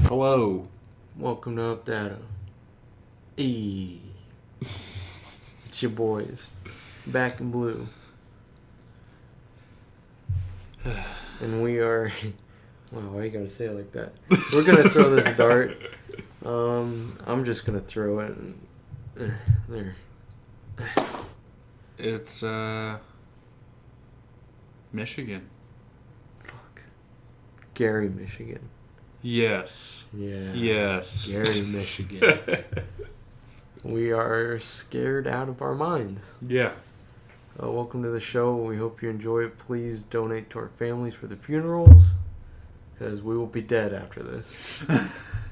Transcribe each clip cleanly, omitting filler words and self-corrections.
Hello. Welcome to UpData. It's your boys. Back in blue. And we are... Wow, why you gotta say it like that? We're gonna throw this dart. I'm just gonna throw it. There. It's, Michigan. Fuck. Gary, Michigan. Yes. Yeah. Yes. Gary, Michigan. We are scared out of our minds. Yeah. Welcome to the show. We hope you enjoy it. Please donate to our families for the funerals, because we will be dead after this.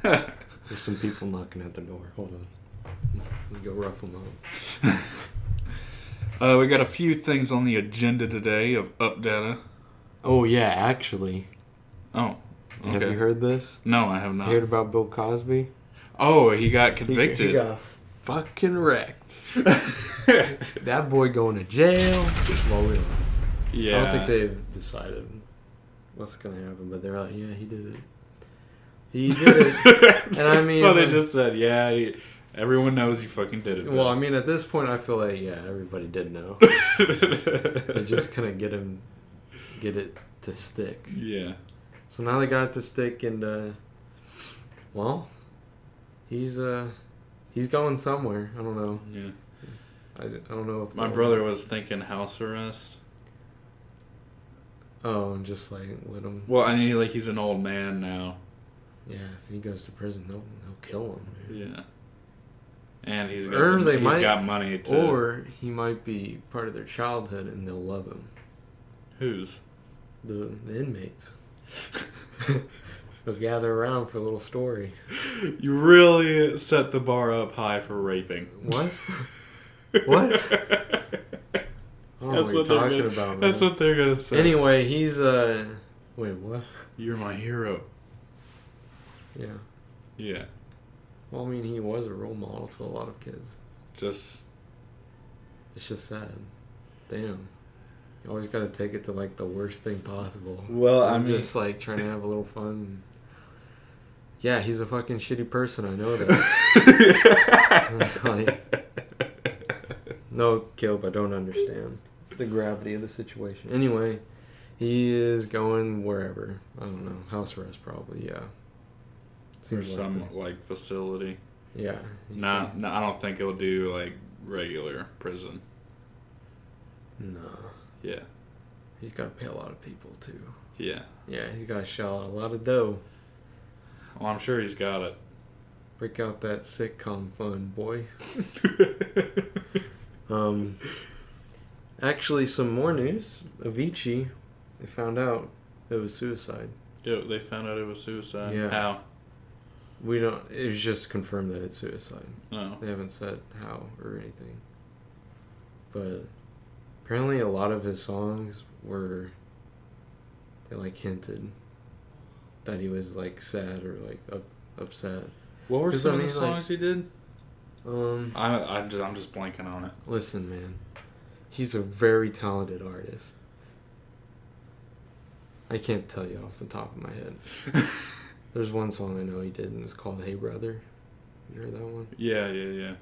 There's some people knocking at the door. Hold on. Let me go rough them up. We got a few things on the agenda today of UpData. Oh, yeah, actually. Oh, okay. Have you heard this? No, I have not. You heard about Bill Cosby? Oh, he got convicted. He got fucking wrecked. That boy going to jail. Well, we don't know. Yeah. I don't think they've decided what's going to happen, but they're like, yeah, he did it. He did it. And I mean... So they just said, yeah, everyone knows he fucking did it. Well, I mean, at this point, I feel like, yeah, everybody did know. They just couldn't get it to stick. Yeah. So now they got it to stick, and, well, he's going somewhere. I don't know. Yeah. I don't know if... My brother was thinking house arrest. Oh, and just, like, let him... Well, I mean, like, he's an old man now. Yeah, if he goes to prison, they'll kill him. Dude. Yeah. And he's might, got money to... Or he might be part of their childhood, and they'll love him. Whose? The inmates. They'll gather around for a little story. You really set the bar up high for raping. What? What? I don't know what you're talking about, man. That's what they're gonna say. Anyway, he's wait, what? You're my hero. Yeah. Yeah. Well, I mean, he was a role model to a lot of kids. It's just sad. Damn. You always gotta take it to, like, the worst thing possible. Well, I'm just, like, trying to have a little fun. Yeah, he's a fucking shitty person, I know that. No, Caleb, I don't understand the gravity of the situation. Anyway, he is going wherever. I don't know. House arrest, probably, yeah. Seems some, like, facility. Yeah. No, I don't think he'll do, like, regular prison. No. Yeah. He's got to pay a lot of people, too. Yeah. Yeah, he's got to shell out a lot of dough. Well, I'm sure he's got it. Break out that sitcom fund, boy. Actually, some more news. Avicii, they found out it was suicide. Yeah, they found out it was suicide. Yeah. How? We don't... It was just confirmed that it's suicide. No. They haven't said how or anything. But apparently a lot of his songs were... They, like, hinted that he was, like, sad or, like, upset. What were some of the songs he did? I'm just blanking on it. Listen, man. He's a very talented artist. I can't tell you off the top of my head. There's one song I know he did, and it was called Hey Brother. You heard that one? Yeah. Yeah.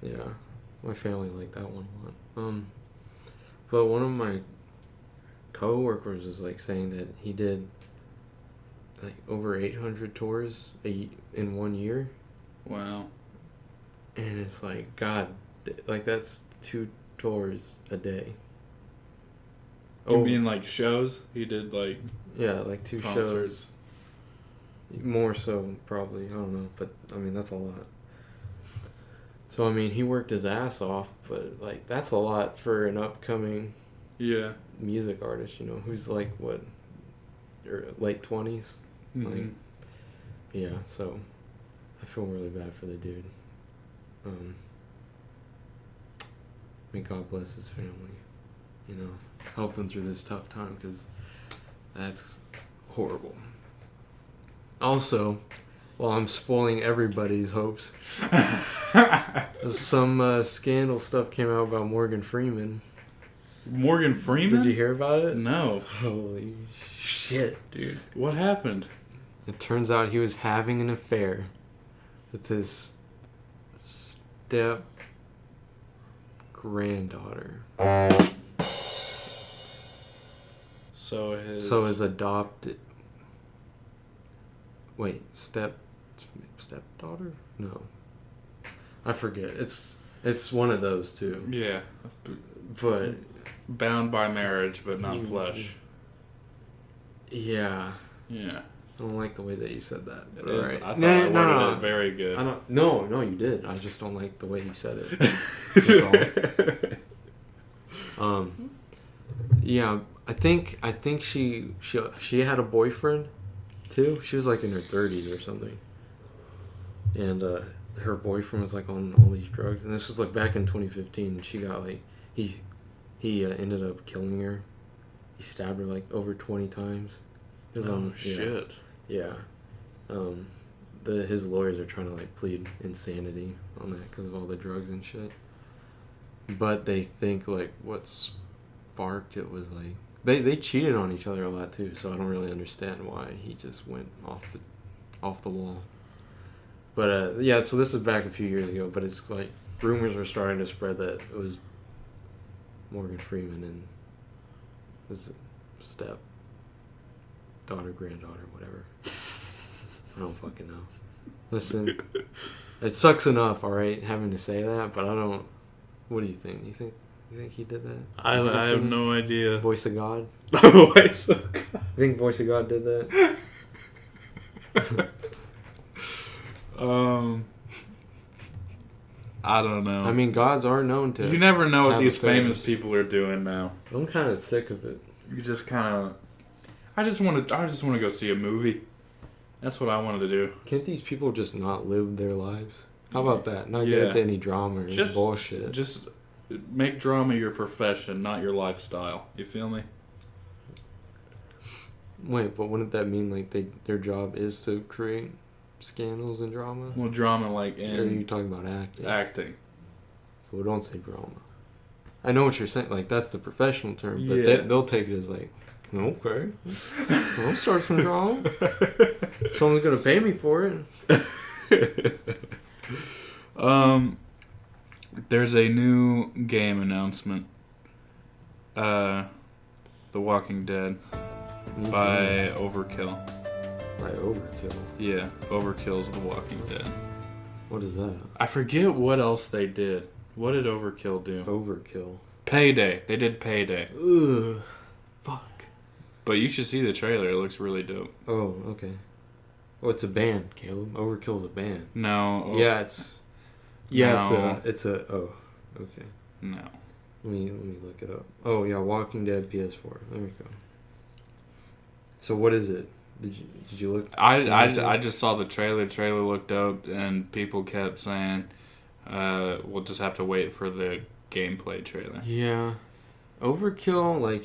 My family liked that one a lot. But one of my co-workers was, like, saying that he did, like, over 800 tours in 1 year. Wow. And it's like, God, like, that's 2 tours a day. You mean, like, shows? He did, like... Yeah, like 2 concerts. shows. More so, probably. I don't know. But, I mean, that's a lot. So, I mean, he worked his ass off, but, like, that's a lot for an upcoming music artist, you know, who's, like, what, late 20s? Mm-hmm. Like, yeah, so I feel really bad for the dude. May God bless his family, you know, help him through this tough time, because that's horrible. Also, well, I'm spoiling everybody's hopes. Some scandal stuff came out about Morgan Freeman. Morgan Freeman? Did you hear about it? No. Holy shit, dude. What happened? It turns out he was having an affair with his step-granddaughter. So his adopted... Wait, stepdaughter? No. I forget. It's one of those two. Yeah. But... Bound by marriage, but not flesh. Yeah. Yeah. I don't like the way that you said that. Right. I thought I worded it very good. No, you did. I just don't like the way you said it. That's all. Yeah, I think she had a boyfriend too. She was like in her 30s or something. And her boyfriend was like on all these drugs, and this was like back in 2015, and she got like he ended up killing her. He stabbed her like over 20 times. Shit. Yeah. His lawyers are trying to like plead insanity on that because of all the drugs and shit. But they think like what sparked it was like they cheated on each other a lot too. So I don't really understand why he just went off the wall. But yeah, so this is back a few years ago. But it's like rumors were starting to spread that it was Morgan Freeman and his step daughter, granddaughter, whatever. I don't fucking know. Listen, it sucks enough, all right, having to say that, but I don't. What do you think? You think he did that? I have no idea. Voice of God. Voice of God. You think Voice of God did that? I don't know. I mean, gods are known to. You never know what these famous people are doing now. I'm kind of sick of it. You just kind of. I just want to go see a movie. That's what I wanted to do. Can't these people just not live their lives? How about that? Not get into any drama or bullshit. Just make drama your profession, not your lifestyle. You feel me? Wait, but wouldn't that mean like their job is to create scandals and drama? Well, drama like in... Or are you talking about acting? Acting. Well, don't say drama. I know what you're saying. Like, that's the professional term, but they'll take it as like, okay, I'll start some drama. Someone's gonna pay me for it. There's a new game announcement. The Walking Dead by Overkill. By Overkill? Yeah, Overkill's The Walking Dead. What is that? I forget what else they did. What did Overkill do? Overkill. Payday. They did Payday. Ugh. Fuck. But you should see the trailer. It looks really dope. Oh, okay. Oh, it's a band, Caleb. Overkill's a band. No. Yeah, it's... Yeah, no. it's a... Oh, okay. No. Let me look it up. Oh, yeah, Walking Dead PS4. There we go. So what is it? Did you look? I just saw the trailer. Trailer looked dope, and people kept saying, "We'll just have to wait for the gameplay trailer." Yeah, Overkill. Like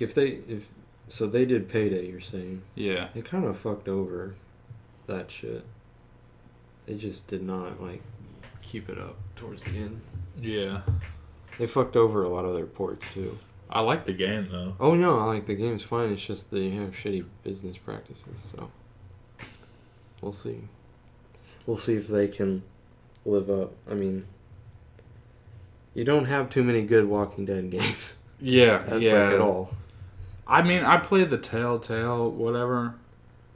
so they did Payday. You're saying? Yeah. They kind of fucked over that shit. They just did not like keep it up towards the end. Yeah. They fucked over a lot of their ports too. I like the game though. Oh no, I like the game's fine. It's just they have shitty business practices. So we'll see. We'll see if they can live up. I mean, you don't have too many good Walking Dead games. Yeah, Like at all. I mean, I played the Telltale whatever.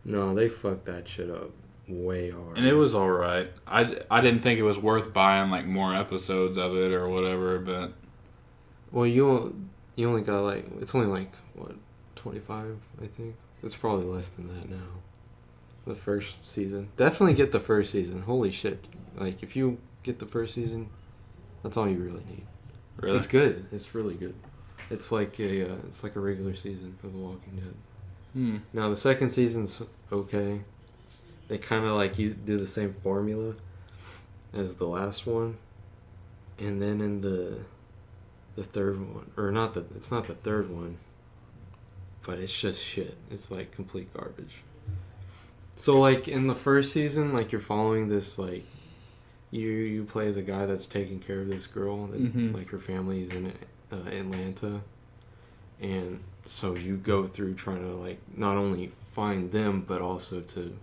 No, they fucked that shit up way hard. And it was alright. I didn't think it was worth buying like more episodes of it or whatever, but... Well, you only got like... It's only like, what, 25, I think? It's probably less than that now. The first season. Definitely get the first season. Holy shit. Like, if you get the first season, that's all you really need. Really? It's good. It's really good. It's like a regular season of The Walking Dead. Now, the second season's okay. They kind of like you do the same formula as the last one. And then in the third one, or it's not the third one, but it's just shit. It's like complete garbage. So like in the first season, like you're following this like you play as a guy that's taking care of this girl that like her family's in Atlanta, And so you go through trying to, like, not only find them, but also to,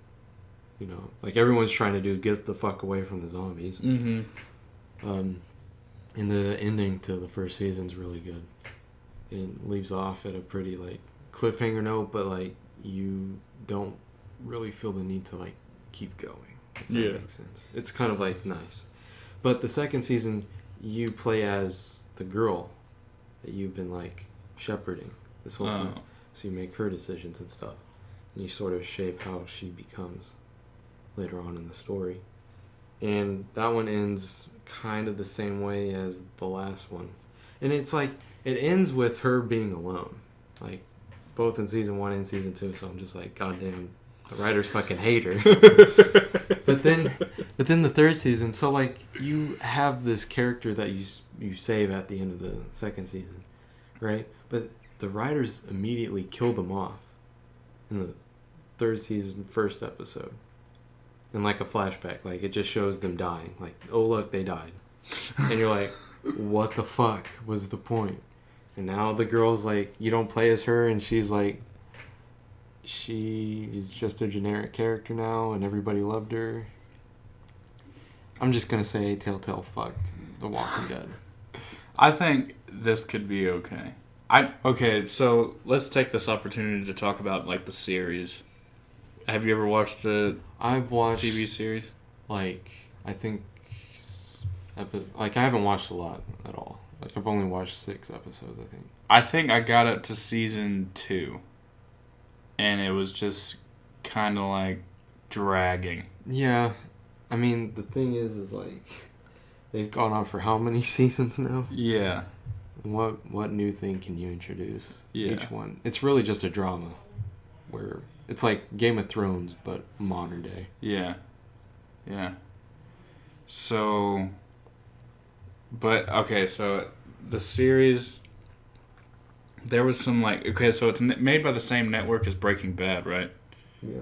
you know, like, everyone's trying to get the fuck away from the zombies. Mm-hmm. And the ending to the first season's really good. It leaves off at a pretty, like, cliffhanger note, but, like, you don't really feel the need to, like, keep going, if that makes sense. It's kind of, like, nice. But the second season, you play as the girl that you've been, like, shepherding this whole time. So you make her decisions and stuff. And you sort of shape how she becomes later on in the story. And that one ends kind of the same way as the last one. And it's like, it ends with her being alone. Like, both in season 1 and season 2. So I'm just like, goddamn, the writers fucking hate her. But then the third season, so, like, you have this character that you save at the end of the second season, right? But the writers immediately kill them off in the third season, first episode. In, like, a flashback. Like, it just shows them dying. Like, oh, look, they died. And you're like, what the fuck was the point? And now the girl's like, you don't play as her, and she's like, she is just a generic character now, and everybody loved her. I'm just gonna say Telltale fucked The Walking Dead. I think this could be okay. Okay, so let's take this opportunity to talk about, like, the series. Have you ever watched I've watched TV series? Like, I think, like, I haven't watched a lot at all. Like, I've only watched 6 episodes, I think. I think I got up to season 2. And it was just kind of, like, dragging. Yeah. I mean, the thing is, like, they've gone on for how many seasons now? Yeah. What new thing can you introduce? Yeah. Each one. It's really just a drama. Where it's like Game of Thrones, but modern day. Yeah. Yeah. So... But, okay, so the series... There was some, like... Okay, so it's made by the same network as Breaking Bad, right? Yeah.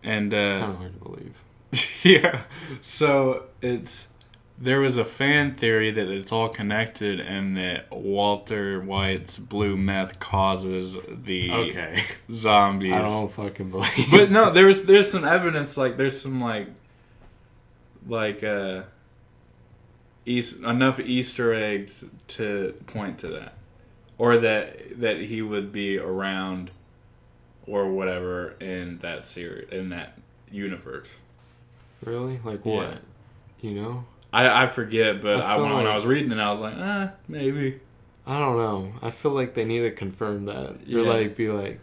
And, it's kind of hard to believe. Yeah. So, there was a fan theory that it's all connected and that Walter White's blue meth causes the zombies. I don't fucking believe. But no, there's some evidence, like, there's some, enough Easter eggs to point to that. Or that he would be around or whatever in that series, in that universe. Really? Like what? Yeah. You know? I forget, but when like, I was reading it, I was like, maybe. I don't know. I feel like they need to confirm that. Yeah. Or, like, be like,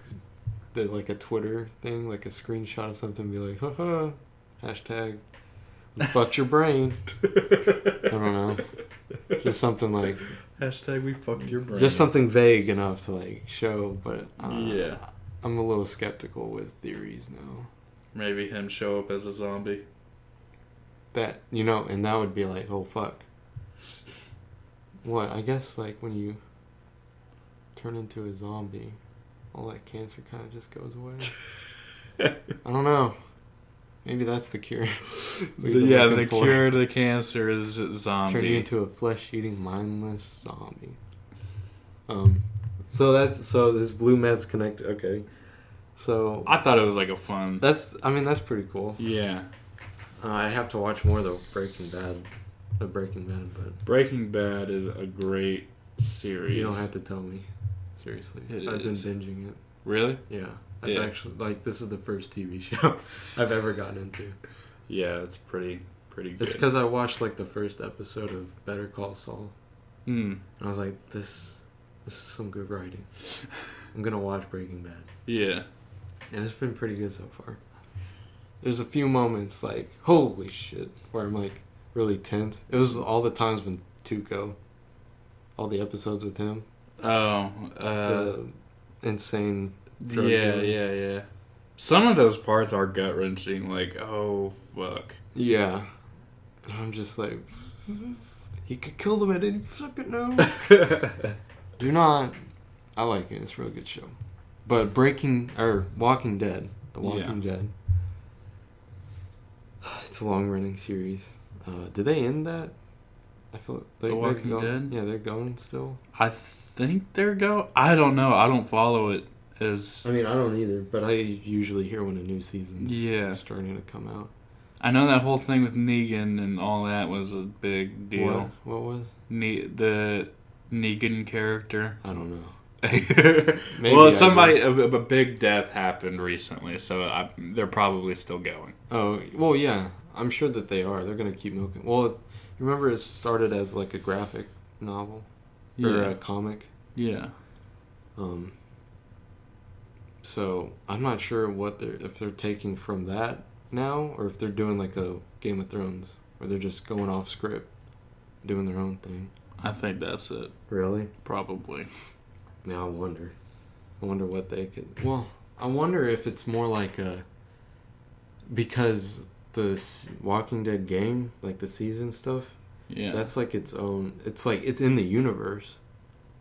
like a Twitter thing, like a screenshot of something, be like, haha, hashtag, we fucked your brain. I don't know. Just something like... Hashtag we fucked your brain. Just something vague enough to, like, show, but... yeah. I'm a little skeptical with theories now. Maybe him show up as a zombie. That, you know, and that would be like, oh, fuck. What? I guess, like, when you turn into a zombie, all that cancer kind of just goes away. I don't know. Maybe that's the cure. The cure to cancer is zombie. Turn you into a flesh-eating, mindless zombie. So this blue meth's connected. Okay. So I thought it was like a fun. That's pretty cool. Yeah. I have to watch more though. Breaking Bad, but Breaking Bad is a great series. You don't have to tell me. Seriously, I've been binging it. Really? Yeah. I've actually, like, this is the first TV show I've ever gotten into. Yeah, it's pretty good. It's because I watched, like, the first episode of Better Call Saul. And I was like, this is some good writing. I'm gonna watch Breaking Bad. Yeah. And it's been pretty good so far. There's a few moments, like, holy shit, where I'm, like, really tense. It was all the times when Tuco, all the episodes with him. The insane... Yeah. Some of those parts are gut-wrenching, like, oh, fuck. Yeah. And I'm just like, he could kill them at any fucking no. Do not. I like it. It's a real good show. But Walking Dead, The Walking Dead. It's a long-running series. Did they end that? I feel The Walking Dead? Yeah, they're going still. I think they're go. I don't know. I don't follow it as. I mean, I don't either, but I usually hear when a new season's starting to come out. I know that whole thing with Negan and all that was a big deal. What was? The Negan character. I don't know. Well, a big death happened recently, so they're probably still going. Oh, well, yeah. I'm sure that they are. They're going to keep milking. Well, remember it started as like a graphic novel? Or a comic? Yeah. So, I'm not sure if they're taking from that now, or if they're doing like a Game of Thrones, or they're just going off script, doing their own thing. I think that's it. Really? Probably. Now I wonder what they could. Well, I wonder if it's more like because the Walking Dead game, like the season stuff. Yeah. That's like its own. It's like it's in the universe,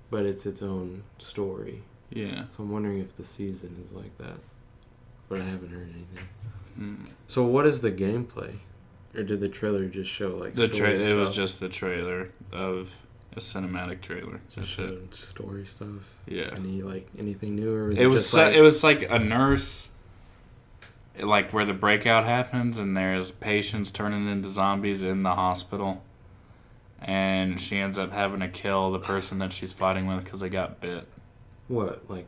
but it's its own story. Yeah. So I'm wondering if the season is like that, but I haven't heard anything. So what is the gameplay, or did the trailer just show like it was just the trailer of a cinematic trailer. Just showed story stuff. Yeah. Anything new, or it was like a nurse, like where the breakout happens, and there's patients turning into zombies in the hospital, and she ends up having to kill the person that she's fighting with because they got bit. What, like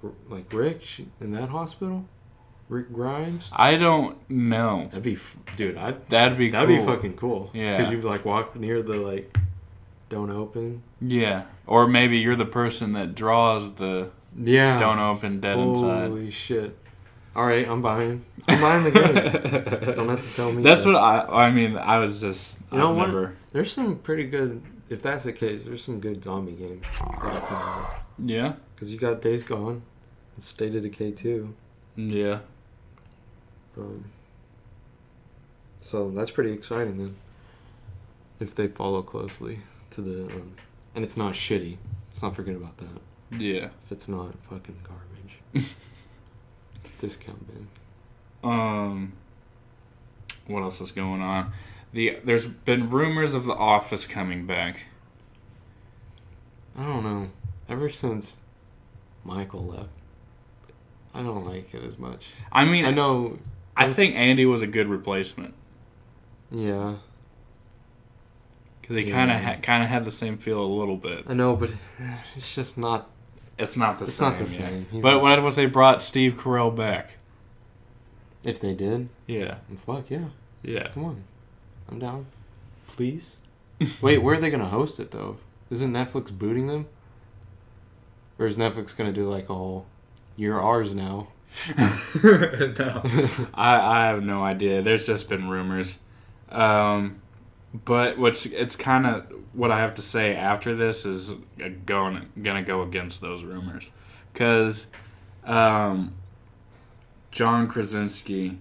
Rick in that hospital? Rick Grimes? I don't know. That'd be, dude. That'd be fucking cool. Yeah. Because you like walk near the don't open. Yeah. Or maybe you're the person that draws the don't open dead inside. Holy shit. All right, I'm buying the game. Don't have to tell me. That's what I mean. I was just. There's some pretty good. If that's the case, there's some good zombie games that are coming out. Yeah. Because you got Days Gone, State of Decay 2. Yeah. So that's pretty exciting then. If they follow closely to the, and it's not shitty. Let's not forget about that. Yeah. If it's not fucking garbage. Discount bin. What else is going on? There's been rumors of The Office coming back. I don't know. Ever since Michael left, I don't like it as much. I mean, I know. I think Andy was a good replacement. Yeah. Because he kind of had the same feel a little bit. I know, but it's just not. It's not the same. It's not the same. But what if they brought Steve Carell back? If they did? Yeah. Fuck yeah. Yeah. Come on. I'm down. Please? Wait, where are they going to host it, though? Isn't Netflix booting them? Or is Netflix going to do like a whole, you're ours now? No. I have no idea. There's just been rumors. But it's kind of what I have to say after this is gonna go against those rumors, because John Krasinski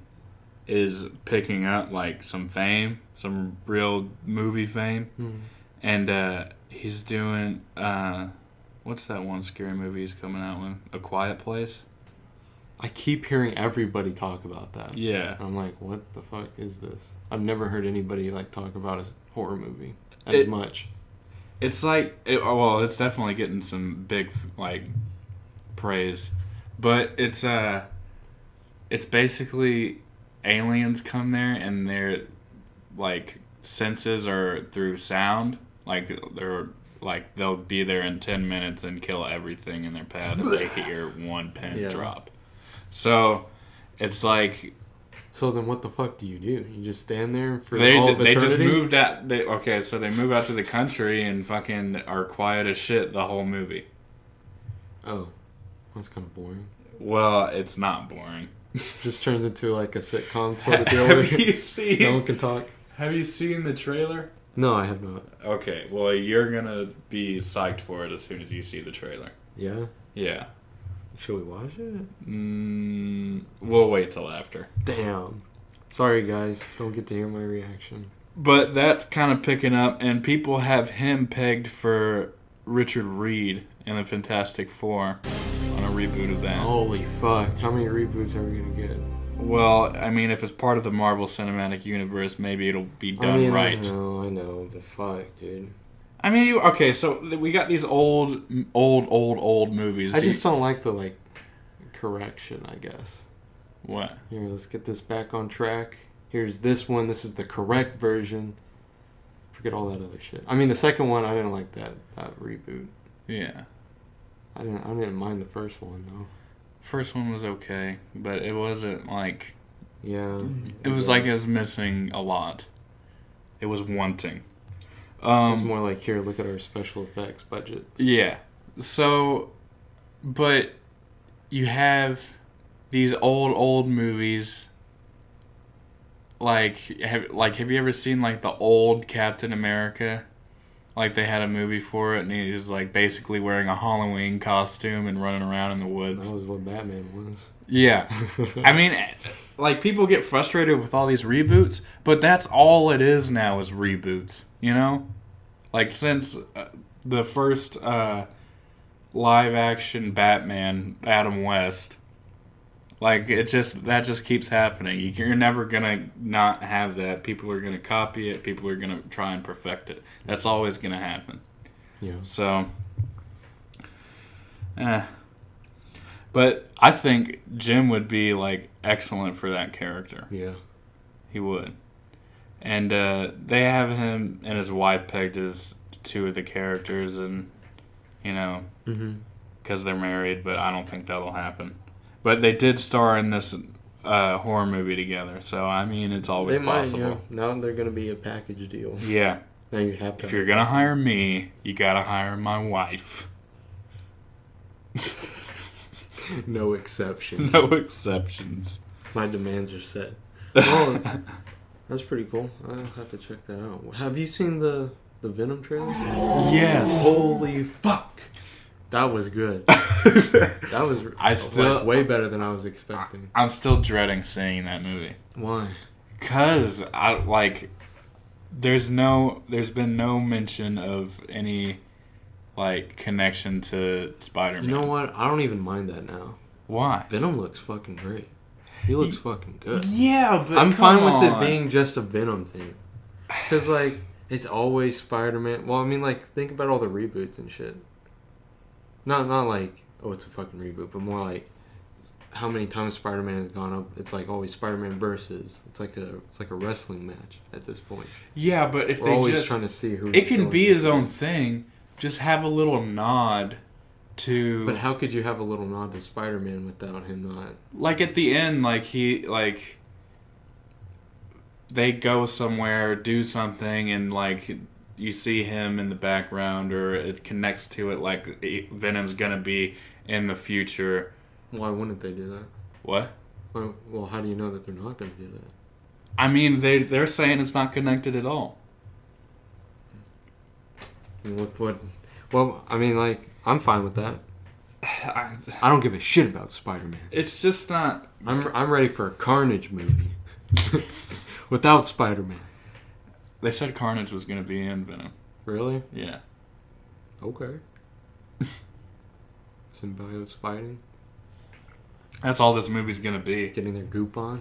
is picking up like some fame, some real movie fame, and he's doing what's that one scary movie he's coming out with? A Quiet Place. I keep hearing everybody talk about that. Yeah. I'm like, what the fuck is this? I've never heard anybody like talk about a horror movie as much. It's like, it's definitely getting some big like praise, but it's basically aliens come there and their like senses are through sound. Like they'll be there in 10 minutes and kill everything in their path if they hear one pin drop. So it's like. So then, what the fuck do? You just stand there for all of eternity? They just moved out. So they move out to the country and fucking are quiet as shit the whole movie. Oh, that's kind of boring. Well, it's not boring. Just turns into like a sitcom sort of deal. Have you seen? No one can talk. Have you seen the trailer? No, I have not. Okay, well, you're gonna be psyched for it as soon as you see the trailer. Yeah. Yeah. Should we watch it? We'll wait till after. Damn. Sorry, guys. Don't get to hear my reaction. But that's kind of picking up, and people have him pegged for Richard Reed in the Fantastic Four on a reboot of that. Holy fuck. How many reboots are we going to get? Well, I mean, if it's part of the Marvel Cinematic Universe, maybe it'll be done right. I know, but fuck, dude. I mean, okay, so we got these old movies. I just don't like the, like, correction, I guess. What? Here, let's get this back on track. Here's this one. This is the correct version. Forget all that other shit. I mean, the second one, I didn't like that reboot. Yeah. I didn't mind the first one, though. First one was okay, but it wasn't like... Yeah. It was like it was missing a lot. It was wanting. It was more like, here, look at our special effects budget. Yeah. So, but you have these old movies. Like, have you ever seen, like, the old Captain America? Like, they had a movie for it, and he was, like, basically wearing a Halloween costume and running around in the woods. That was what Batman was. Yeah. I mean, like, people get frustrated with all these reboots, but that's all it is now is reboots, you know? Like, since the first live-action Batman, Adam West, like, that just keeps happening. You're never going to not have that. People are going to copy it. People are going to try and perfect it. That's always going to happen. Yeah. So, But I think Jim would be, like, excellent for that character. Yeah. He would. And they have him and his wife pegged as two of the characters, and, you know, because they're married, but I don't think that'll happen. But they did star in this horror movie together, so, I mean, it's always possible. Yeah. Now they're going to be a package deal. Yeah. Now you have to. If you're going to hire me, you got to hire my wife. No exceptions. No exceptions. My demands are set. Oh, that's pretty cool. I'll have to check that out. Have you seen the Venom trailer? Yes. Holy fuck. That was good. That was like, way better than I was expecting. I'm still dreading seeing that movie. Why? Because there's been no mention of any, like, connection to Spider-Man. You know what? I don't even mind that now. Why? Venom looks fucking great. He looks fucking good. Yeah, but I'm fine with it being just a Venom thing. Because, like, it's always Spider-Man. Well, I mean, like, think about all the reboots and shit. Not like, oh, it's a fucking reboot, but more like how many times Spider-Man has gone up. It's like always Spider-Man versus. It's like a wrestling match at this point. Yeah, but if we're they always just trying to see who. It can be his own thing. Just have a little nod to. But how could you have a little nod to Spider-Man without him not? Like at the end, like they go somewhere, do something, and like you see him in the background, or it connects to it. Like Venom's gonna be in the future. Why wouldn't they do that? What? Well, how do you know that they're not gonna do that? I mean, they're saying it's not connected at all. Well, I mean, like, I'm fine with that. I don't give a shit about Spider-Man. It's just not. I'm ready for a Carnage movie without Spider-Man. They said Carnage was going to be in Venom. Really? Yeah. Okay. Symbiotes fighting. That's all this movie's going to be. Getting their goop on.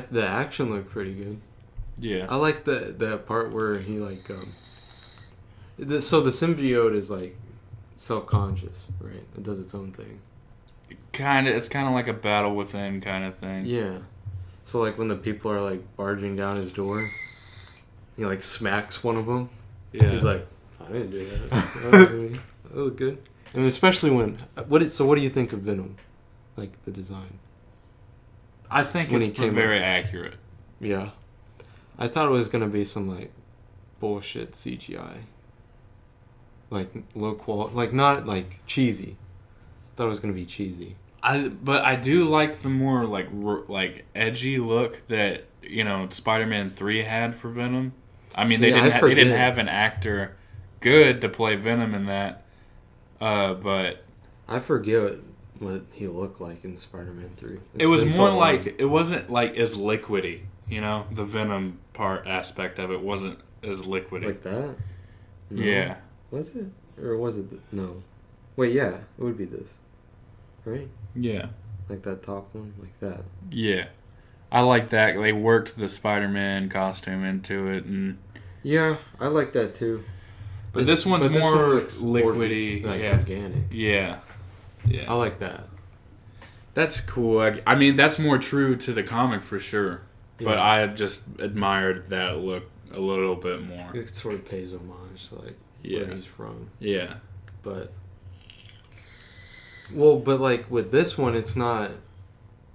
The action looked pretty good. Yeah. I like the part where he like so the symbiote is like self-conscious, right? It does its own thing. It's kind of like a battle within kind of thing. Yeah. So like when the people are like barging down his door, he like smacks one of them. Yeah. He's like, I didn't do that. That looked good. And especially when what do you think of Venom? Like the design. I think it's very accurate. Yeah. I thought it was going to be some, like, bullshit CGI. Like, low quality. Like, not, like, cheesy. Thought it was going to be cheesy. But I do like the more, like edgy look that, you know, Spider-Man 3 had for Venom. I mean, they didn't have an actor good to play Venom in that. But I forget what he looked like in Spider-Man 3. It was more like, it wasn't, like, as liquidy. You know, the Venom aspect of it wasn't as liquidy. Like that? No. Yeah. Was it? Or was it? No. Wait, yeah. It would be this. Right? Yeah. Like that top one? Like that. Yeah. I like that they worked the Spider-Man costume into it, and yeah, I like that too. but this one's more liquidy, like organic. Yeah. I like that. That's cool. I mean, that's more true to the comic for sure. Yeah. But I just admired that look a little bit more. It sort of pays homage to where he's from. Yeah. But like with this one, it's not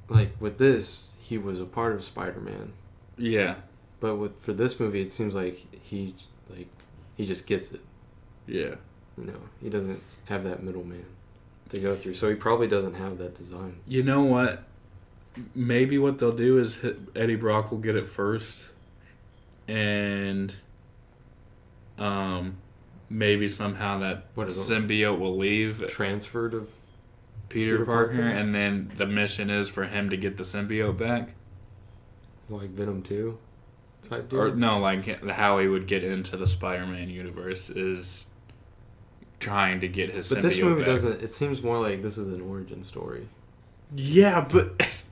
like with this. He was a part of Spider-Man. Yeah. But for this movie, it seems like he just gets it. Yeah. He doesn't have that middleman to go through, so he probably doesn't have that design. You know what? Maybe what they'll do is Eddie Brock will get it first, and maybe somehow that symbiote will leave. Transfer to Peter Parker, and then the mission is for him to get the symbiote back. Like Venom 2 type deal? Or no, like how he would get into the Spider-Man universe is trying to get his symbiote back. But this movie doesn't... It seems more like this is an origin story. Yeah, but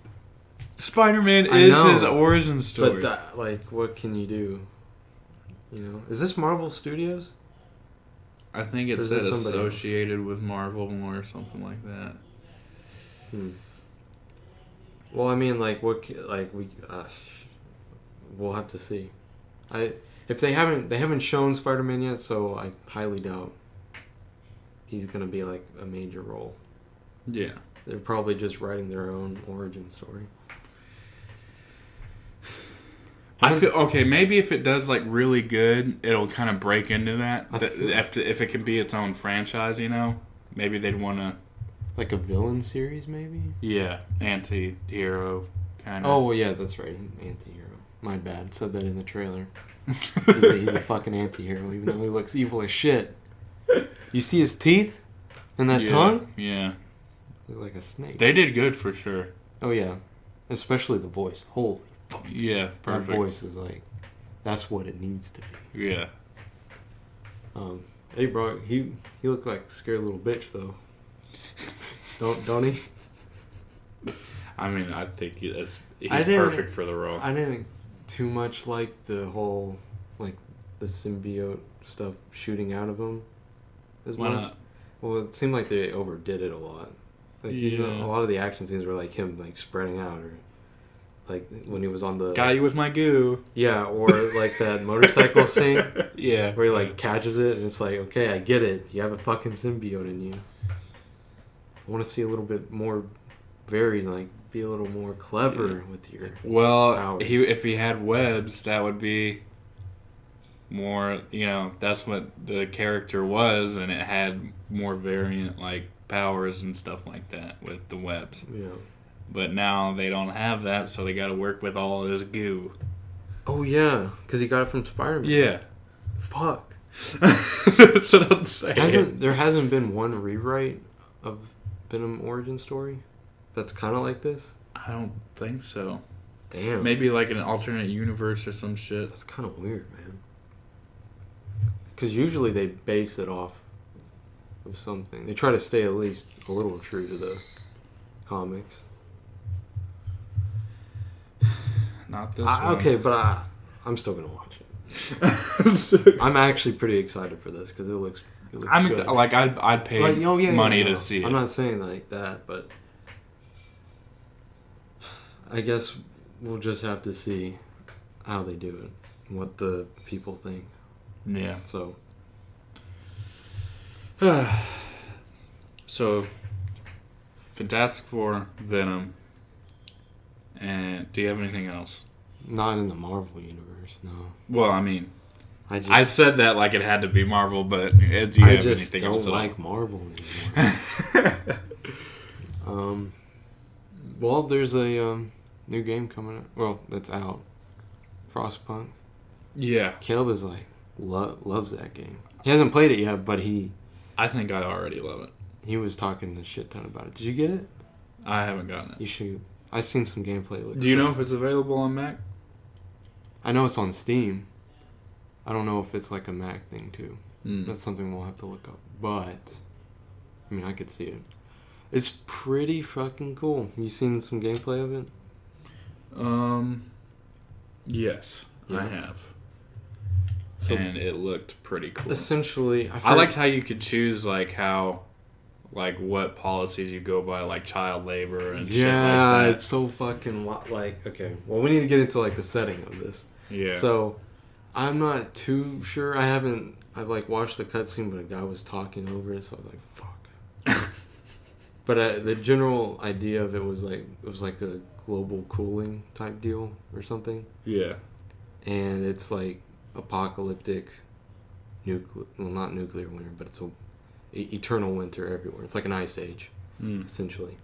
Spider-Man is his origin story. But what can you do? Is this Marvel Studios? I think it said associated with Marvel or something like that. Well, I mean, we'll have to see. They haven't shown Spider-Man yet, so I highly doubt he's gonna be like a major role. Yeah, they're probably just writing their own origin story. I feel okay. Maybe if it does really good, it'll kind of break into that. If it can be its own franchise, maybe they'd want to like a villain series, maybe. Yeah, anti-hero kind of. Oh well, yeah, that's right, anti-hero. My bad. Said that in the trailer. He's a fucking anti-hero, even though he looks evil as shit. You see his teeth and that tongue? Yeah. Look like a snake. They did good for sure. Oh yeah, especially the voice. Holy fuck. Yeah, perfect. That voice is that's what it needs to be. Yeah. Hey, bro, he looked like a scared little bitch though. Don't he? I mean, I think he's perfect for the role. I didn't too much like the whole the symbiote stuff shooting out of him as much. Not? Well, it seemed like they overdid it a lot. A lot of the action scenes were him spreading out, or when he was on the got you with my goo. Yeah, or that motorcycle scene. Yeah, where he catches it and it's okay, I get it. You have a fucking symbiote in you. I want to see a little bit more varied, be a little more clever with your powers. If he had webs, that would be more. That's what the character was, and it had more variant powers and stuff like that with the webs. Yeah. But now they don't have that, so they got to work with all of this goo. Oh yeah, because he got it from Spider-Man. Yeah. Fuck. That's what I'm saying. There hasn't been one rewrite of Venom origin story that's kind of like this? I don't think so. Damn. Maybe an alternate universe or some shit. That's kind of weird, man. Because usually they base it off of something. They try to stay at least a little true to the comics. Not this one. Okay, but I'm still going to watch it. I'm actually pretty excited for this because it looks good. I'd pay money to see it. I'm not saying that, but I guess we'll just have to see how they do it and what the people think. Yeah. So, Fantastic Four, Venom, and do you have anything else? Not in the Marvel universe, no. Well, I mean, I said that like it had to be Marvel, but do you have anything else? I just don't like Marvel anymore. Well, there's a new game coming up. Well, that's out. Frostpunk. Yeah. Caleb is loves that game. He hasn't played it yet, but I think I already love it. He was talking a shit ton about it. Did you get it? I haven't gotten it. You should. I've seen some gameplay. Do you know if it's available on Mac? I know it's on Steam. I don't know if it's a Mac thing too. That's something we'll have to look up. But I mean, I could see it. It's pretty fucking cool. You seen some gameplay of it? Yes, I have. So, and it looked pretty cool. Essentially, I liked how you could choose what policies you go by, like child labor and shit like that. Yeah, it's so fucking okay. Well, we need to get into the setting of this. Yeah. So, I'm not too sure. I've watched the cutscene, but a guy was talking over it, so I was like, fuck. But the general idea of it was a global cooling type deal or something. Yeah. And it's apocalyptic not nuclear winter, but it's eternal winter everywhere. It's like an ice age, essentially.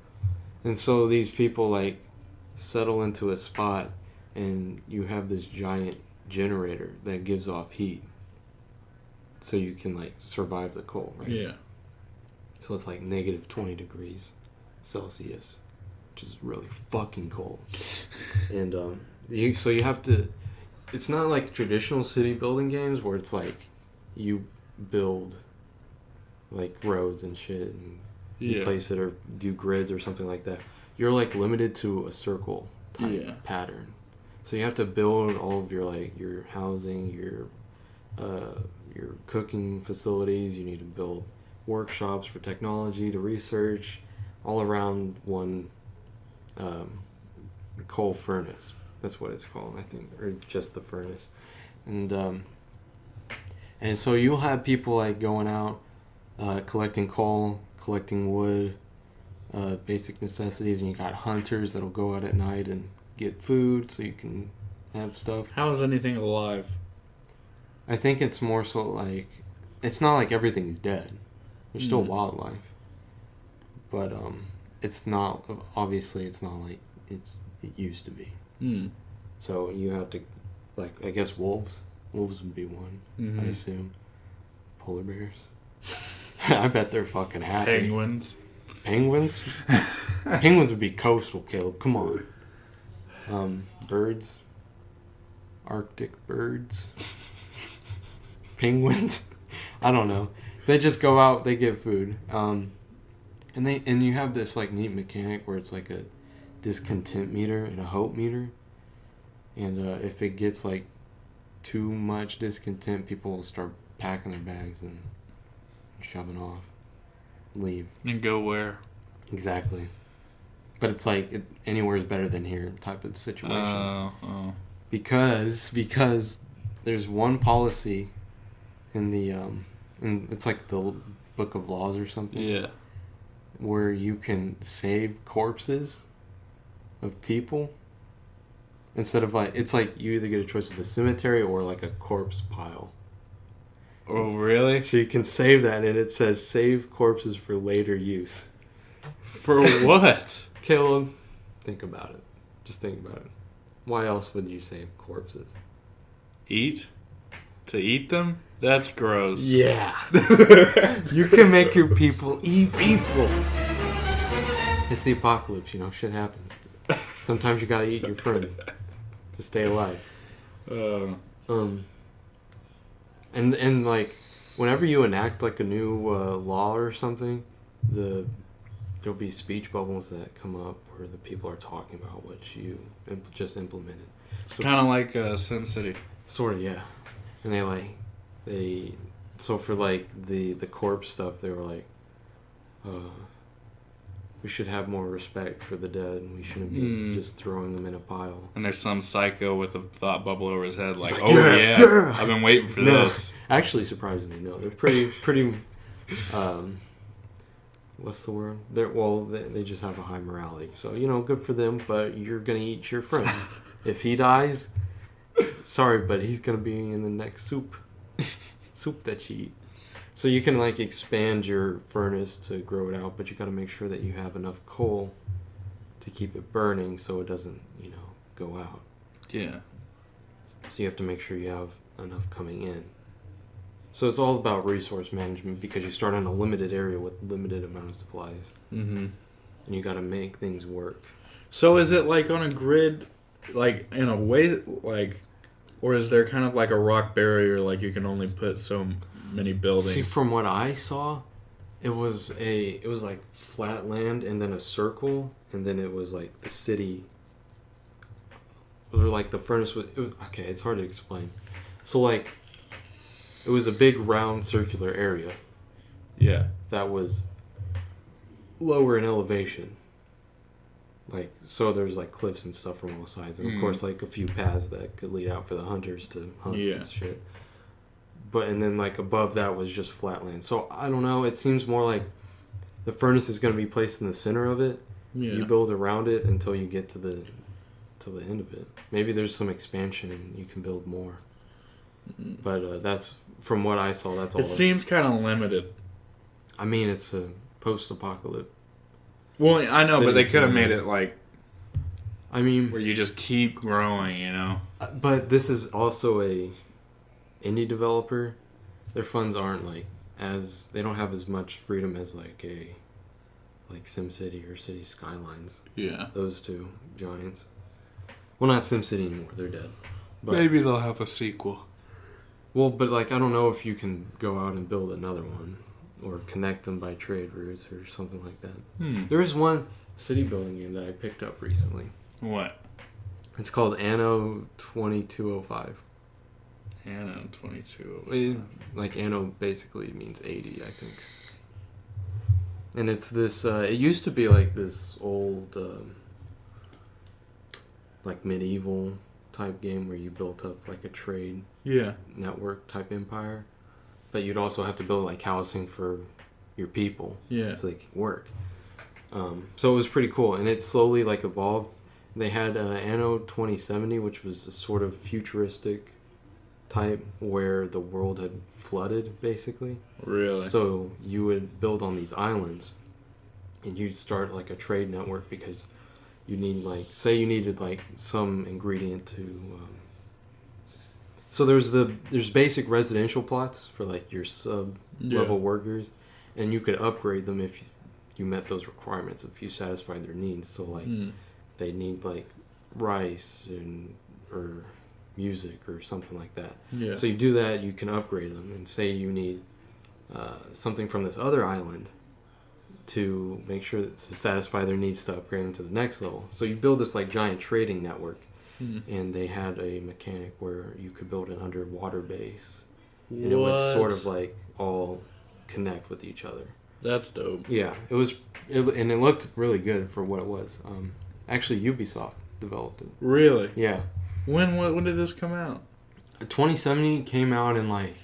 And so these people settle into a spot, and you have this giant generator that gives off heat, so you can survive the cold, right? Yeah. So it's negative 20 degrees Celsius, which is really fucking cold. And you have to. It's not like traditional city building games where it's you build roads and shit and you place it or do grids or something like that. You're limited to a circle type pattern. So you have to build all of your housing, your cooking facilities. You need to build workshops for technology to research all around one coal furnace. That's what it's called, I think, or just the furnace. And so you'll have people going out, collecting coal, collecting wood, basic necessities, and you got hunters that'll go out at night and get food so you can have stuff. How is anything alive? I think it's more so it's not everything's dead. There's still wildlife, but it's not. Obviously, it's not it used to be. So you have to, I guess wolves. Wolves would be one, I assume. Polar bears. I bet they're fucking happy. Penguins. Penguins? Penguins would be coastal, Caleb. Come on. Birds. Arctic birds. Penguins. I don't know. They just go out. They get food. And you have this neat mechanic where it's a discontent meter and a hope meter. And if it gets too much discontent, people will start packing their bags and shoving off, leave. And go where? Exactly. But it's anywhere is better than here type of situation. Because there's one policy in the and it's the Book of Laws or something. Yeah. Where you can save corpses of people. Instead of it's you either get a choice of a cemetery or a corpse pile. Oh, really? So you can save that, and it says save corpses for later use. For what? Caleb, think about it. Just think about it. Why else would you save corpses? Eat? To eat them? That's gross. Yeah. You can make your people eat people. It's the apocalypse, shit happens. Sometimes you gotta eat your friend to stay alive. And whenever you enact a new law or something, there'll be speech bubbles that come up where the people are talking about what you just implemented. So, kind of like Sin City. Sort of, yeah. And so for the corpse stuff, they were we should have more respect for the dead, and we shouldn't be just throwing them in a pile. And there's some psycho with a thought bubble over his head, yeah, I've been waiting for this. Actually, surprisingly, no. They're pretty. What's the word? They just have a high morality. So good for them. But you're gonna eat your friend. If he dies, sorry, but he's gonna be in the next soup that you eat. So you can expand your furnace to grow it out, but you got to make sure that you have enough coal to keep it burning so it doesn't, go out. Yeah. So you have to make sure you have enough coming in. So it's all about resource management because you start in a limited area with limited amount of supplies. Mm-hmm. And you got to make things work. So is it on a grid, in a way, or is there kind of a rock barrier, you can only put so many buildings? See, from what I saw, it was flat land and then a circle, and then it was the city like the furnace okay, it's hard to explain. So like, it was a big round circular area. Yeah. That was lower in elevation. Like, so there's like cliffs and stuff from all sides, and of course like a few paths that could lead out for the hunters to hunt and shit. But and then like above that was just flat land. So I don't know. It seems more like the furnace is going to be placed in the center of it. Yeah. You build around it until you get to the end of it. Maybe there's some expansion and you can build more. But that's from what I saw. That's all. It seems kind of limited. I mean, it's a post-apocalypse. Well, I know, but they could have made it like. I mean, where you just keep growing, you know. But this is also a indie developer. Their funds aren't like they don't have as much freedom as like SimCity or City Skylines. Yeah. Those two giants. Well, not SimCity anymore. They're dead. But, maybe they'll have a sequel. Well, but like I don't know if you can go out and build another one or connect them by trade routes or something like that. There is one city building game that I picked up recently. What? It's called Anno 2205. Anno 2205. Like Anno basically means 80, I think. And it's this. It used to be like this old, like medieval type game where you built up like a trade network type empire, but you'd also have to build like housing for your people so they could work. So it was pretty cool, and it slowly like evolved. They had Anno 2070, which was a sort of futuristic type where the world had flooded, basically. Really? So you would build on these islands, and you'd start like a trade network because you need like, say you needed like some ingredient to. So there's basic residential plots for like your sub level workers, and you could upgrade them if you met those requirements, if you satisfied their needs. So like they need like rice or music or something like that. Yeah. So you do that, you can upgrade them, and say you need something from this other island to make sure that to satisfy their needs to upgrade them to the next level. So you build this like giant trading network, and they had a mechanic where you could build an underwater base, and it would sort of like all connect with each other. That's dope. Yeah, and it looked really good for what it was. Actually, Ubisoft developed it. Really? Yeah. When did this come out? 2070 came out in like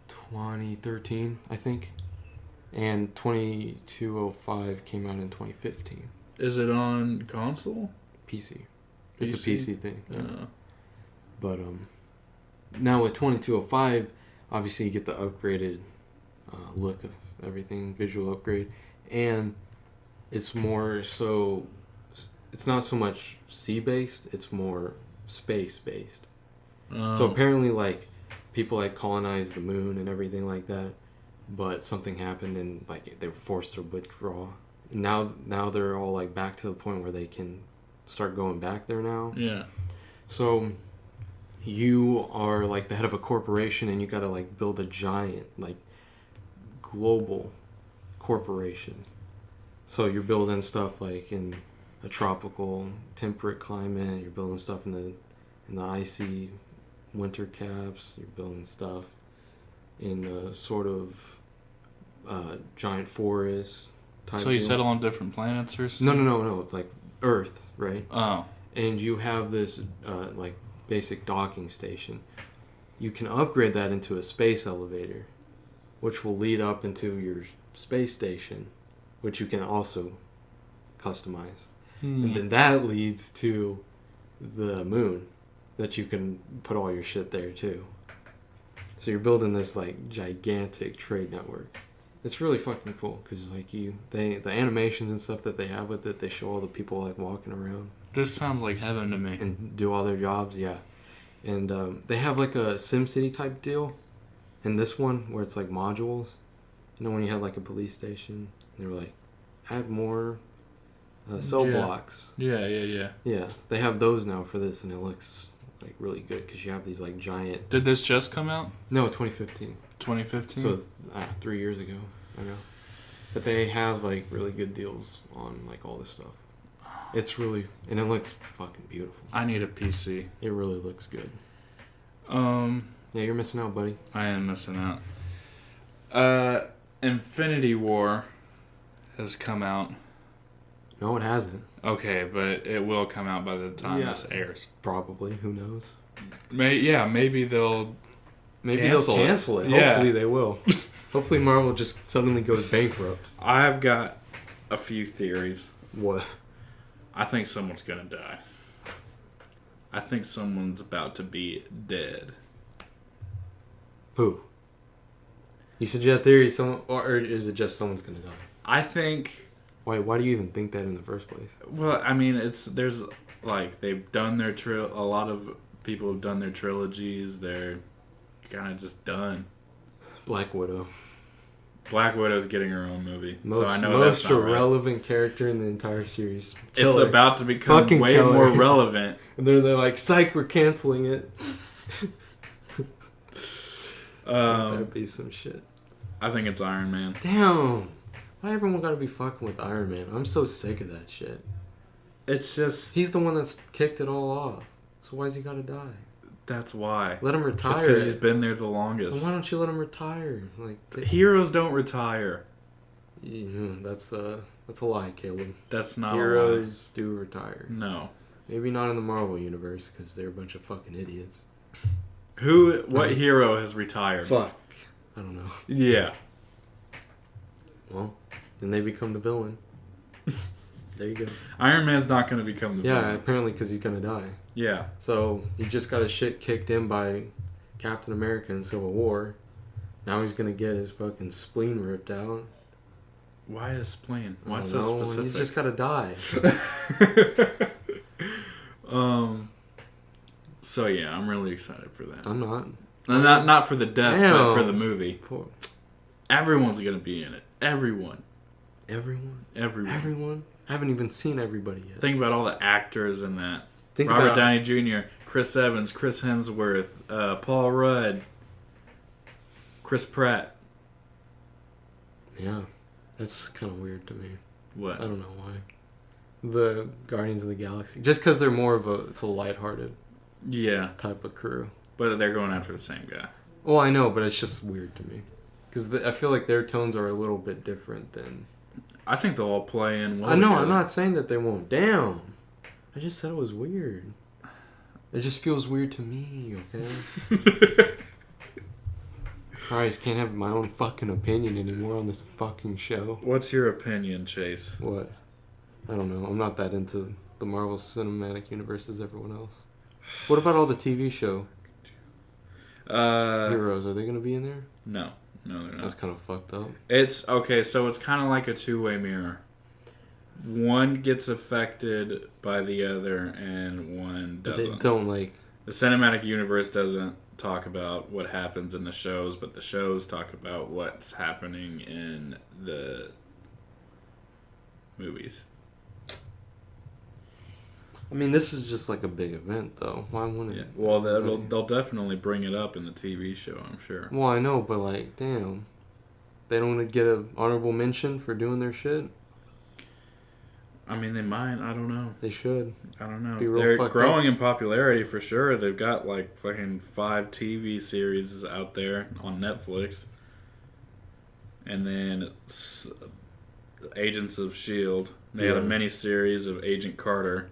2013, I think. And 2205 came out in 2015. Is it on console? PC. It's a PC thing. Yeah. But now with 2205, obviously you get the upgraded look of everything, visual upgrade, and it's more so. It's not so much sea-based; it's more space-based. So apparently, like people like colonized the moon and everything like that, but something happened and like they were forced to withdraw. Now they're all like back to the point where they can start going back there now. Yeah. So you are like the head of a corporation and you got to like build a giant like global corporation. So you're building stuff like in a tropical temperate climate, you're building stuff in the icy winter caps, you're building stuff in a sort of giant forest type. So you settle on different planets or something? No, like Earth, right? Oh. And you have this like basic docking station. You can upgrade that into a space elevator, which will lead up into your space station, which you can also customize. And then that leads to the moon, that you can put all your shit there too. So you're building this like gigantic trade network. It's really fucking cool because like the animations and stuff that they have with it, they show all the people like walking around. This sounds like heaven to me. And do all their jobs, yeah. And they have like a SimCity type deal. In this one where it's like modules, you know when you had like a police station, they were like, add more cell blocks. Yeah. Yeah, they have those now for this, and it looks like really good because you have these like giant. Did this just come out? No, 2015. 2015. So 3 years ago. But they have like really good deals on like all this stuff. It's really, and it looks fucking beautiful. I need a PC. It really looks good. Yeah, you're missing out, buddy. I am missing out. Infinity War has come out. No, it hasn't. Okay, but it will come out by the time this airs. Probably. Who knows? Maybe they'll cancel it. Yeah. Hopefully they will. Hopefully Marvel just suddenly goes bankrupt. I've got a few theories. What? I think someone's gonna die. I think someone's about to be dead. Who? You said you had theory, or is it just someone's gonna die? I think. Why do you even think that in the first place? Well, I mean, there's like they've done their a lot of people have done their trilogies. They're kind of just done. Black Widow. Black Widow's getting her own movie, so I know most that's not irrelevant right. character in the entire series. It's about to become way more relevant. And they're like, psych, we're canceling it. That'd be some shit. I think it's Iron Man. Damn. Why everyone gotta be fucking with Iron Man? I'm so sick of that shit. It's just... He's the one that's kicked it all off. So why's he gotta die? That's why. Let him retire. It's because he's been there the longest. Well, why don't you let him retire? Heroes don't retire. Yeah, that's a lie, Caleb. That's not Heroes a lie. do retire. No. Maybe not in the Marvel universe, because they're a bunch of fucking idiots. What hero has retired? Fuck. I don't know. Yeah. Well, then they become the villain. There you go. Iron Man's not going to become the villain. Yeah, apparently because he's going to die. Yeah. So he just got his shit kicked in by Captain America in Civil War. Now he's going to get his fucking spleen ripped out. Why his spleen? Why so specific? He's just got to die. So yeah, I'm really excited for that. I'm not. Not for the death, but for the movie. Poor. Everyone's going to be in it. Everyone. Everyone? Everyone. I haven't even seen everybody yet. Think about all the actors in that. Robert Downey Jr., Chris Evans, Chris Hemsworth, Paul Rudd, Chris Pratt. Yeah. That's kind of weird to me. What? I don't know why. The Guardians of the Galaxy. Just because they're more of it's a lighthearted type of crew. But they're going after the same guy. Well, I know, but it's just weird to me. Because I feel like their tones are a little bit different than... I think they'll all play in well I know, together. I'm not saying that they won't. Damn! I just said it was weird. It just feels weird to me, okay? Christ, can't have my own fucking opinion anymore on this fucking show. What's your opinion, Chase? What? I don't know. I'm not that into the Marvel Cinematic Universe as everyone else. What about all the TV show? Heroes, are they going to be in there? No, they're not. That's kind of fucked up. It's okay, so it's kind of like a two-way mirror. One gets affected by the other, and one doesn't. But they don't The cinematic universe doesn't talk about what happens in the shows, but the shows talk about what's happening in the movies. I mean, this is just like a big event, though. Why wouldn't it? Well, they'll definitely bring it up in the TV show, I'm sure. Well, I know, but damn. They don't want to get an honorable mention for doing their shit? I mean, they might. I don't know. They should. I don't know. They're growing in popularity for sure. They've got fucking 5 TV series out there on Netflix. And then Agents of S.H.I.E.L.D. They had a mini-series of Agent Carter.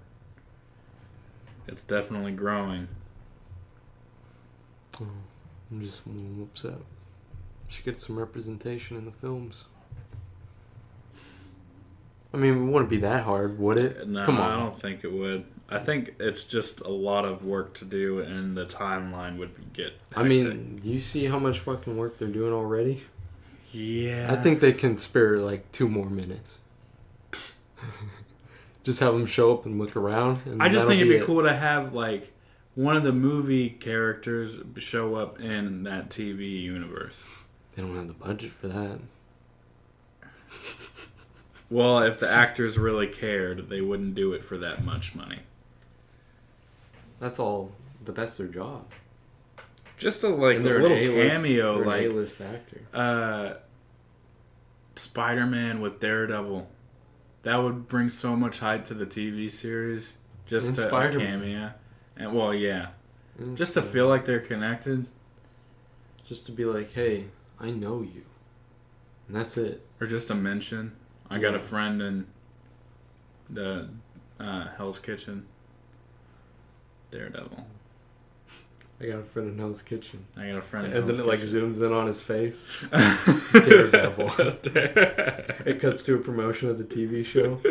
It's definitely growing. Oh, I'm just a little upset. Should get some representation in the films. I mean, it wouldn't be that hard, would it? No, Come on. I don't think it would. I think it's just a lot of work to do, and the timeline would get hectic. I mean, do you see how much fucking work they're doing already? Yeah. I think they can spare 2 more minutes. Just have them show up and look around. And I just think it'd be cool to have one of the movie characters show up in that TV universe. They don't have the budget for that. Well, if the actors really cared, they wouldn't do it for that much money. That's all, but that's their job. Just a little cameo, they're an A-list actor. Spider-Man with Daredevil. That would bring so much hype to the TV series. Just to a cameo. And, well, yeah. Just to feel like they're connected. Just to be like, hey, I know you. And that's it. Or just a mention. I got a friend in the Hell's Kitchen. Daredevil. I got a friend in Hell's Kitchen. I got a friend in And Hell's then it Kitchen. zooms in on his face. Daredevil. It cuts to a promotion of the TV show.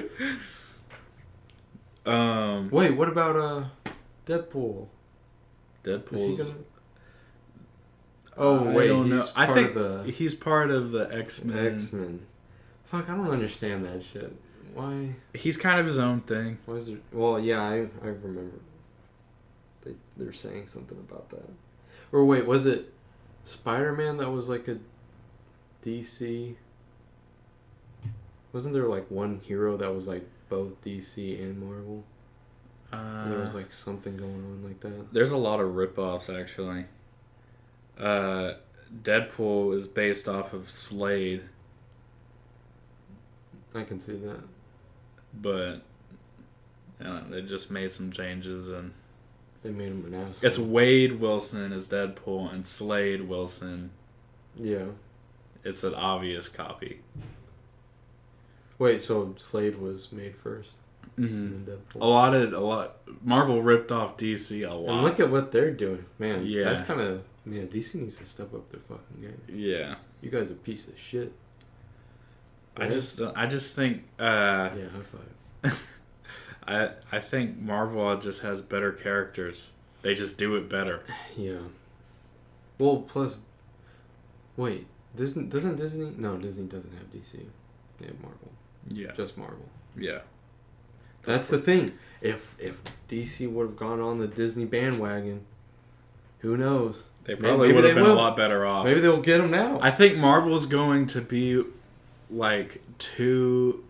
Wait, what about Deadpool? Deadpool's... Oh, wait, he's part of the X-Men. X-Men. Fuck, I don't understand that shit. Why? He's kind of his own thing. Why is it? Well, yeah, I remember. They're saying something about that. Or wait, was it Spider-Man that was like a DC? Wasn't there like one hero that was like both DC and Marvel? There was like something going on like that. There's a lot of rip-offs, actually. Deadpool is based off of Slade. I can see that. But they just made some changes and they made him an asshole. It's Wade Wilson as Deadpool and Slade Wilson. Yeah. It's an obvious copy. Wait, so Slade was made first? Mm-hmm. A lot. Marvel ripped off DC a lot. And look at what they're doing, man. Yeah, that's kind of DC needs to step up their fucking game. Yeah, you guys are a piece of shit. Right? I just think. Yeah, high five. I think Marvel just has better characters. They just do it better. Yeah. Well, plus, wait, doesn't Disney? No, Disney doesn't have DC. They have Marvel. Yeah. Just Marvel. Yeah. That's the thing. If DC would have gone on the Disney bandwagon, who knows? They probably would have been a lot better off. Maybe they'll get them now. I think Marvel's going to be like too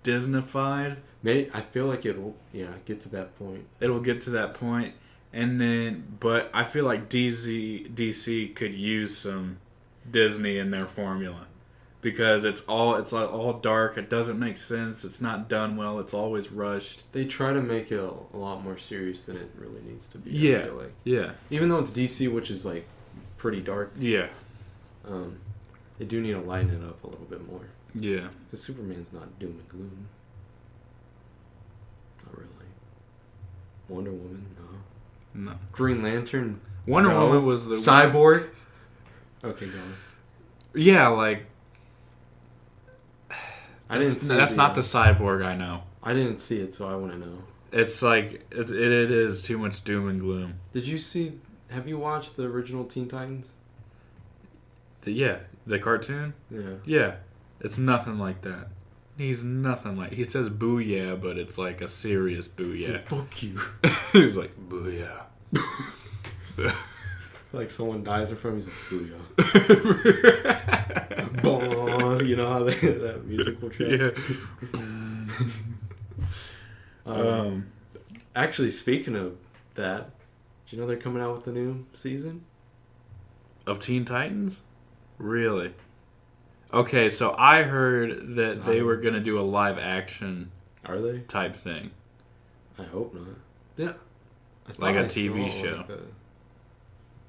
Disneyfied. Maybe I feel like it'll get to that point. It'll get to that point, and then but I feel like DC could use some Disney in their formula. Because it's like all dark. It doesn't make sense. It's not done well. It's always rushed. They try to make it a lot more serious than it really needs to be. Yeah, I feel like. Yeah. Even though it's DC, which is like pretty dark. Yeah. They do need to lighten it up a little bit more. Yeah. Because Superman's not doom and gloom. Not really. Wonder Woman, no. No. Green Lantern. Wonder Woman was the Cyborg. Okay, go on. Yeah, like. I didn't see that's not the Cyborg I know. I didn't see it, so I want to know. It's like it is too much doom and gloom. Have you watched the original Teen Titans? The cartoon? Yeah. It's nothing like that. He's nothing like... He says booyah, but it's like a serious booyah. Oh, fuck you. He's like, booyah. Like someone dies in front of him, he's like, booyah. You know how that musical track? Yeah. Actually, speaking of that, do you know they're coming out with a new season? Of Teen Titans? Really? Okay, so I heard that they were going to do a live action... Are they? ...type thing. I hope not. Yeah. Like a TV show.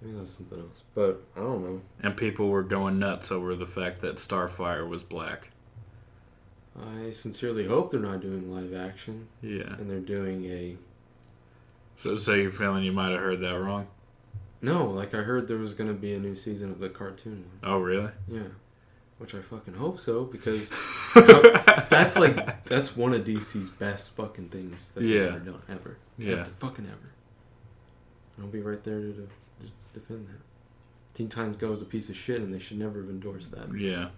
Maybe that was something else. But, I don't know. And people were going nuts over the fact that Starfire was black. I sincerely hope they're not doing live action. Yeah. And they're doing a... So you're feeling you might have heard that wrong? No, like I heard there was going to be a new season of the cartoon one. Oh, really? Yeah. Which I fucking hope so, because that's one of DC's best fucking things that they've ever done, ever. Yeah. Fucking ever. And I'll be right there to defend that. Teen Titans Go is a piece of shit, and they should never have endorsed that. Yeah.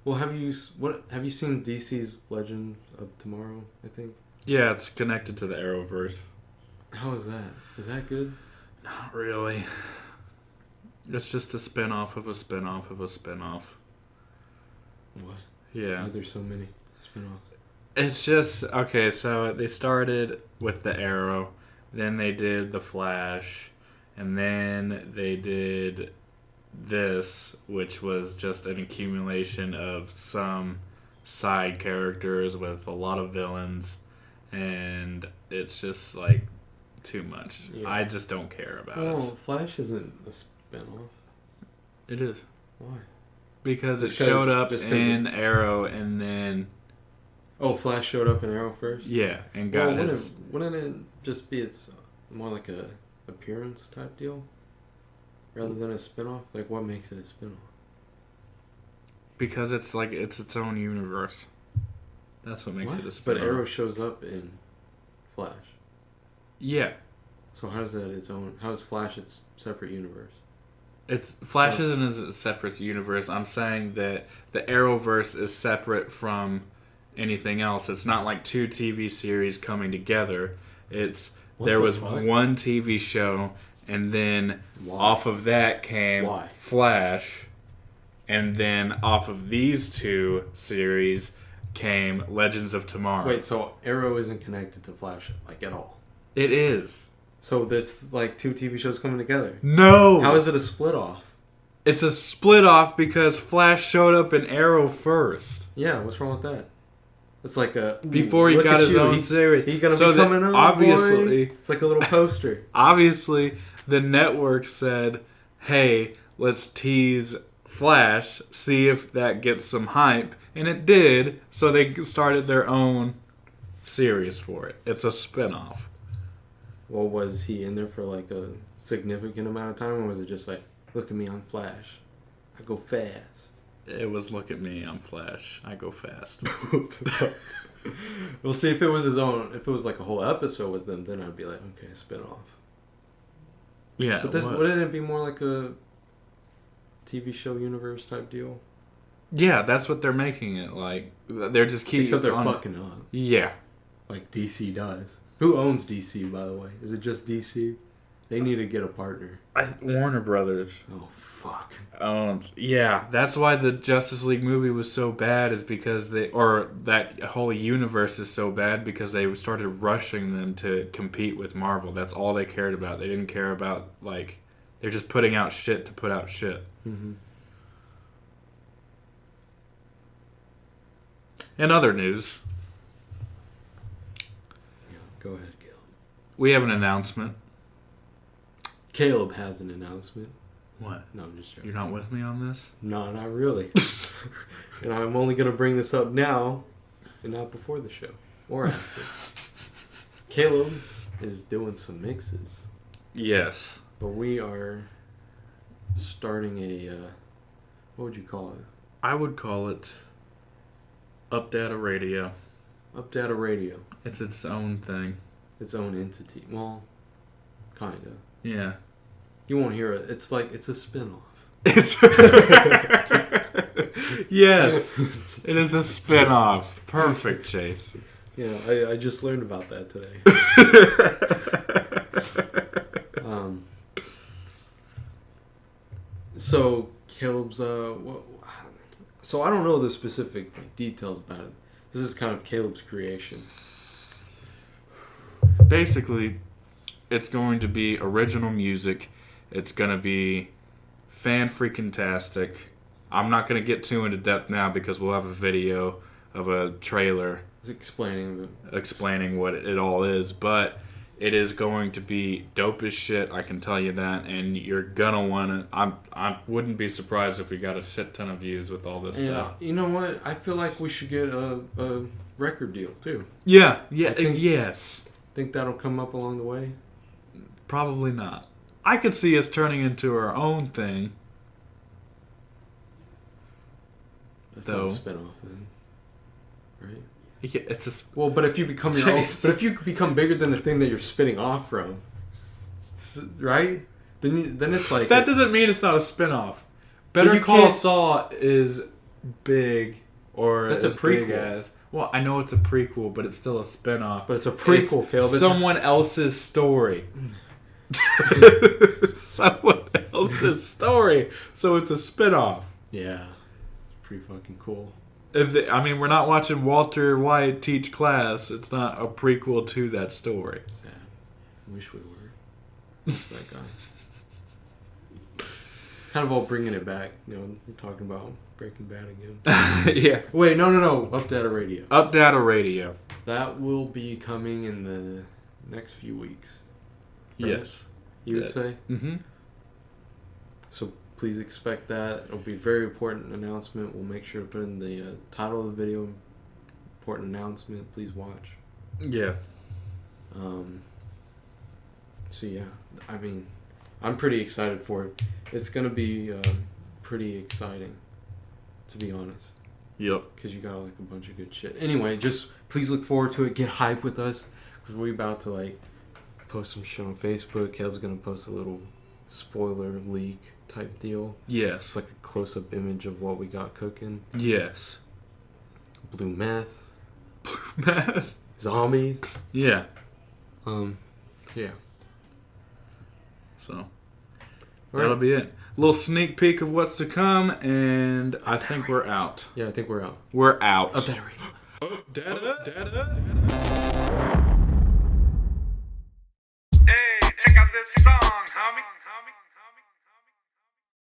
Well, have you seen DC's Legend of Tomorrow, I think? Yeah, it's connected to the Arrowverse. How is that? Is that good? Not really. It's just a spin-off of a spin-off of a spin-off. What? Yeah. Why are there so many spin-offs? It's just... Okay, so they started with the Arrow. Then they did the Flash. And then they did this, which was just an accumulation of some side characters with a lot of villains, and it's just like too much. Yeah. I just don't care about it. Well, Flash isn't a spinoff. It is. Why? Because it showed up in Arrow and then... Oh, Flash showed up in Arrow first? Yeah, and got his... Wouldn't it just be more like a appearance type deal? Rather than a spinoff? Like, what makes it a spinoff? Because it's like, it's its own universe. That's what makes it a spinoff. But Arrow shows up in Flash. Yeah. So how is that its own... How is Flash its separate universe? Flash isn't a separate universe. I'm saying that the Arrowverse is separate from anything else. It's not like two TV series coming together. There was one TV show, and then off of that came Flash, and then off of these two series came Legends of Tomorrow. Wait, so Arrow isn't connected to Flash, like, at all? It is. So that's like two TV shows coming together? No! How is it a split off? It's a split off because Flash showed up in Arrow first. Yeah, what's wrong with that? It's like before he got his own series. He's gonna be coming on, obviously, boy. It's like a little poster. Obviously, the network said, "Hey, let's tease Flash, see if that gets some hype," and it did. So they started their own series for it. It's a spinoff. Well, was he in there for like a significant amount of time, or was it just like, look at me, I'm Flash, I go fast? It was, look at me, I'm Flash, I go fast. We'll see if it was his own. If it was like a whole episode with them, then I'd be like, okay, spin off. Yeah, but this wouldn't it be more like a TV show universe type deal? Yeah, that's what they're making it like. They're just keeping. Except they're fucking up. Yeah, like DC does. Who owns DC, by the way? Is it just DC? They need to get a partner. Warner Brothers. Oh, fuck. Yeah, that's why the Justice League movie was so bad, is because that whole universe is so bad because they started rushing them to compete with Marvel. That's all they cared about. They didn't care about, like, they're just putting out shit to put out shit. Mm-hmm. In other news... Go ahead, Caleb. We have an announcement. Caleb has an announcement. What? No, I'm just joking. You're not with me on this? No, not really. And I'm only going to bring this up now and not before the show or after. Caleb is doing some mixes. Yes. But we are starting a, what would you call it? I would call it UPDATA Radio. UPDATA Radio. It's its own thing. Its own entity. Well, kind of. Yeah. You won't hear it. It's like, it's a spin-off. Yes. It is a spin-off. Perfect, Chase. Yeah, I just learned about that today. So, Caleb's, so I don't know the specific details about it. This is kind of Caleb's creation. Basically, it's going to be original music. It's going to be fan-freaking-tastic. I'm not going to get too into depth now because we'll have a video of a trailer explaining what it all is. But it is going to be dope as shit, I can tell you that. And you're going to want to... I wouldn't be surprised if we got a shit ton of views with all this stuff. You know what? I feel like we should get a record deal, too. Yeah. Yes. Think that'll come up along the way? Probably not. I could see us turning into our own thing. That's not a spin-off then, right? Yeah, it's a but if you become your own, but if you become bigger than the thing that you're spinning off from, right? Then it's like that doesn't mean it's not a spin-off. Better Call Saul is big, or that's a prequel. Big as. Well, I know it's a prequel, but it's still a spin-off. But it's a prequel, Caleb. Someone else's story. Someone else's story. So it's a spin-off. Yeah. It's pretty fucking cool. I mean, we're not watching Walter White teach class. It's not a prequel to that story. Sad. I wish we were. That guy. Kind of all bringing it back. You know, we're talking about Breaking Bad again. Yeah. Wait, no. UPDATA Radio. UPDATA Radio. That will be coming in the next few weeks. Right? Yes. You would say? Mm-hmm. So please expect that. It'll be a very important announcement. We'll make sure to put in the title of the video. Important announcement. Please watch. Yeah. So yeah, I mean, I'm pretty excited for it. It's gonna be pretty exciting, to be honest. Yep. Because you got like a bunch of good shit. Anyway, just please look forward to it. Get hype with us, because we're about to like post some shit on Facebook. Kev's gonna post a little spoiler leak type deal. Yes. It's like a close-up image of what we got cooking. Yes. Blue meth. Meth. Zombies. Yeah. Yeah. So that'll be it. A little sneak peek of what's to come, and I think we're out. Yeah, I think we're out. We're out. UPDATA Radio. UPDATA.